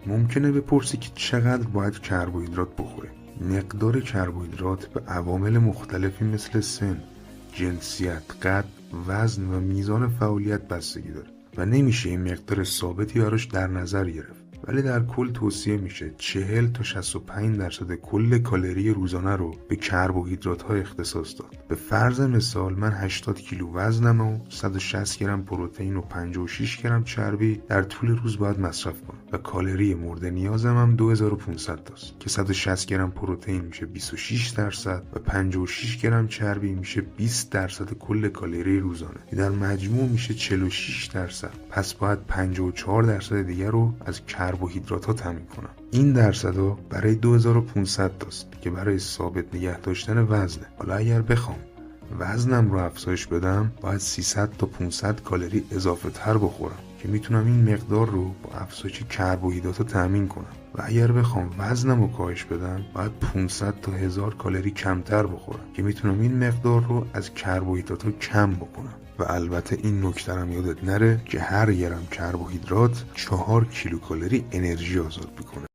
ممکنه بپرسی که چقدر باید کربوهیدرات بخوره. مقدار کربوهیدرات به عوامل مختلفی مثل سن، جنسیت، قد، وزن و میزان فعالیت بستگی داره و نمیشه این مقدار ثابتی براش در نظر گرفت. ولی در کل توصیه میشه 40 تا 65% کل کالری روزانه رو به کربوهیدرات ها اختصاص داد. به فرض مثال من 80 کیلو وزنم و 160 گرم پروتئین و 56 گرم چربی در طول روز باید مصرف کنم و کالری مورد نیازم هم 2500 تاست که 160 گرم پروتئین میشه 26% و 56 گرم چربی میشه 20% کل کالری روزانه که در مجموع میشه 46%. پس باید 54% دیگر رو از کربوهیدرات ها تامین کنم. این درصدا برای 2500 تاست که برای ثابت نگه داشتن وزنه. حالا اگر بخوام وزنم رو افزایش بدم باید 300 تا 500 کالری اضافه تر بخورم که میتونم این مقدار رو با افزایش کربوهیدرات تامین کنم. و اگر بخوام وزنم رو کاهش بدم باید 500 تا 1000 کالری کمتر بخورم که میتونم این مقدار رو از کربوهیدرات رو کم بکنم. و البته این نکته هم یادت نره که هر گرم کربوهیدرات 4 کیلوکالری انرژی آزاد میکنه.